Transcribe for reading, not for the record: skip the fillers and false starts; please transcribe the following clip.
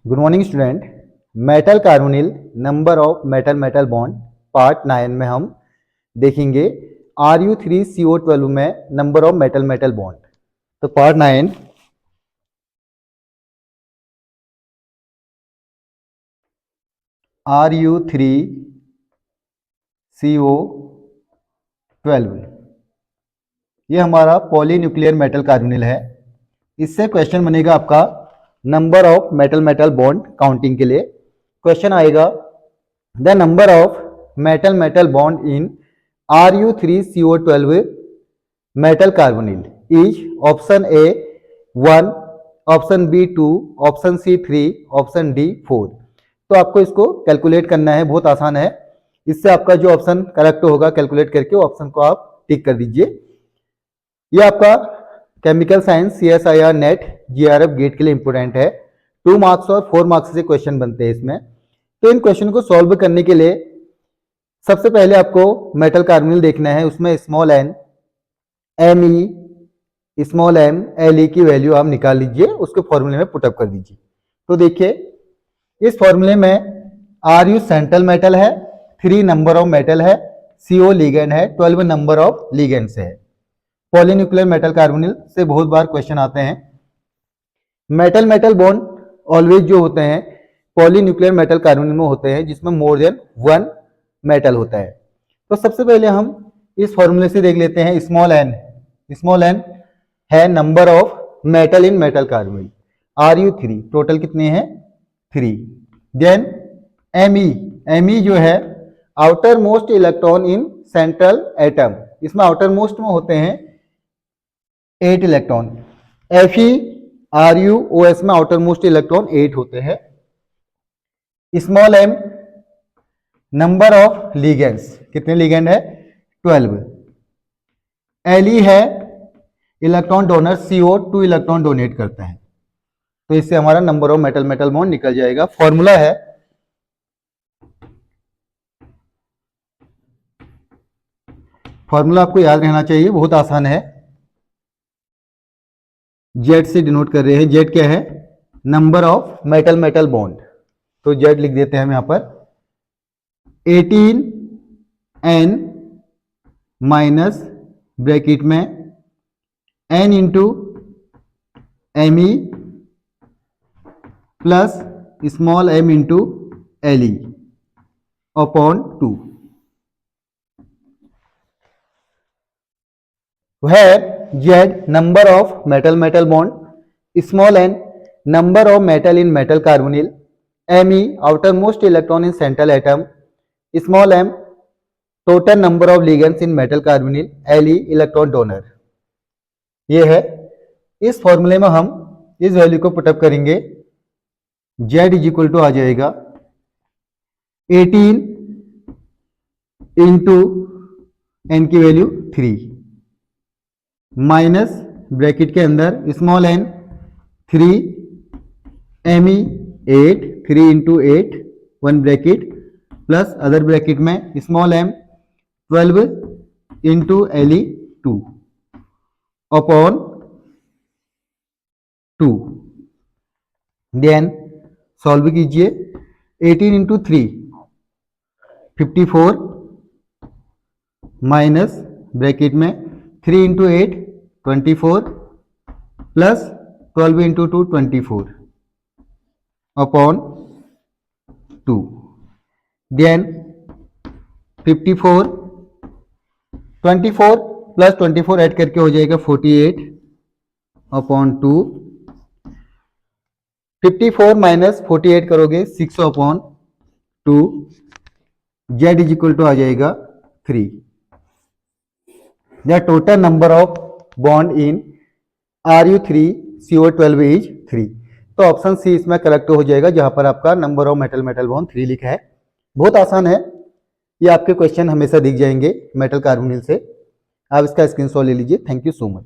Good morning student. Metal carbonyl number of metal metal bond part 9 में हम देखेंगे Ru3CO12 में number of metal metal bond. तो part 9 Ru3CO12 ये हमारा पॉलीन्यूक्लियर मेटल कार्बोनिल है। इससे क्वेश्चन बनेगा आपका number of metal metal bond counting के लिए। क्वेश्चन आएगा the number of metal metal bond in Ru3CO12 metal carbonyl is option A 1, option B 2, option C 3, option D 4। तो आपको इसको कैलकुलेट करना है, बहुत आसान है। इससे आपका जो ऑप्शन करेक्ट होगा कैलकुलेट करके वो ऑप्शन को आप टिक कर दीजिए। ये आपका chemical science CSIR NET GRF GATE के लिए इंपोर्टेंट है। 2 मार्क्स और 4 मार्क्स से क्वेश्चन बनते हैं इसमें। तो इन क्वेश्चन को सॉल्व करने के लिए सबसे पहले आपको मेटल कार्बोनिल देखना है। उसमें small n Me small m Le की वैल्यू आप निकाल लीजिए, उसको फॉर्मूले में पुटअप कर दीजिए। तो देखिए इस फॉर्मूले में Ru सेंट्रल मेटल है, 3 नंबर ऑफ मेटल है, CO लिगेंड है, 12 नंबर ऑफ लिगेंड से है। पॉलीन्यूक्लियर मेटल कार्बोनिल से बहुत बार क्वेश्चन आते हैं। मेटल मेटल बॉन्ड ऑलवेज जो होते हैं पॉलीन्यूक्लियर मेटल कार्बोनिल में होते हैं, जिसमें मोर देन 1 मेटल होता है। तो सबसे पहले हम इस फॉर्मूले से देख लेते हैं। स्मॉल n है number of metal in metal carbonyl, Ru3 total कितने हैं 3। देन Me जो है outer most electron in central atom, इसमें आउटर मोस्ट में होते हैं 8 इलेक्ट्रॉन। FeRuOS में आउटर मोस्ट इलेक्ट्रॉन 8 होते हैं। Small m number of ligands, कितने लिगेंड है 12। Le है electron donor, CO 2 electron donate करता है। तो इससे हमारा number of metal metal bond निकल जाएगा। फॉर्मूला है फॉर्मूला आपको याद रहना चाहिए, बहुत आसान है। Z से डिनोट कर रहे हैं। Z क्या है number of metal metal bond. तो Z लिख देते हैं हम यहां पर 18n माइनस ब्रैकेट में n into Me plus small m into Le upon 2। Where Z number of metal metal bond, small n number of metal in metal carbonyl, Me outermost electron in central atom, small m total number of ligands in metal carbonyl, Le electron donor। ये है। इस फॉर्मूले में हम इस value को put up करेंगे। Z is equal to आ जाएगा 18 इंटू n की वैल्यू 3 माइनस ब्रैकेट के अंदर small n 3 Me 8 3 into 8 1 bracket plus other bracket में small m 12 into Le 2 upon 2। Then solve कीजिए। 18 इंटू 3 54 माइनस ब्रैकेट में 3 into 8 24 plus 12 into 2 24 upon 2। Then 54 24 plus 24 add करके हो जाएगा 48 अपॉन 2। 54 माइनस 48 करोगे 6 upon 2। Z is equal to आ जाएगा 3। The total number of bond in Ru3CO12 is 3। तो option C इसमें करेक्ट हो जाएगा, जहां पर आपका number of metal metal bond 3 लिखा है। बहुत आसान है, ये आपके क्वेश्चन हमेशा दिख जाएंगे मेटल कार्बोनिल से। आप इसका स्क्रीनशॉट ले लीजिए। Thank you so much.